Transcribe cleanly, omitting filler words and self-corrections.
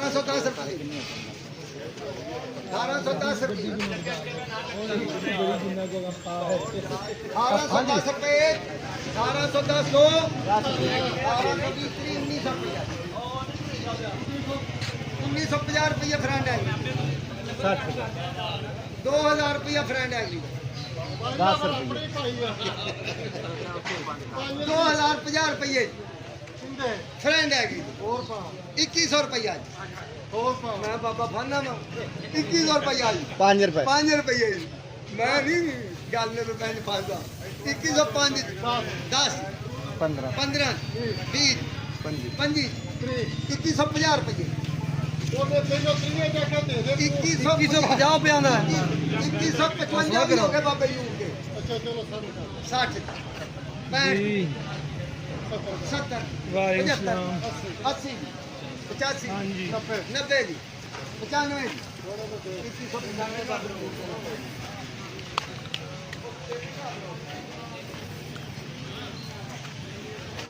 1810 रुपये 1810 रुपये 1810 रुपये 1810 लो 1950 रुपये फ्रेंड है 2000 रुपया फ्रेंड है 2050 रुपये फ्रेंड है 2100 रुपया मैं बाबा फाना वा 2100 रुपया 5 रुपये मैं नहीं गल में पैन फायदा 2105 10 15 20 25 2150 रुपये 2150 रुपया 2155 भी हो गए बाबा यूं के 60 65 70 75 80 85 90 95 2195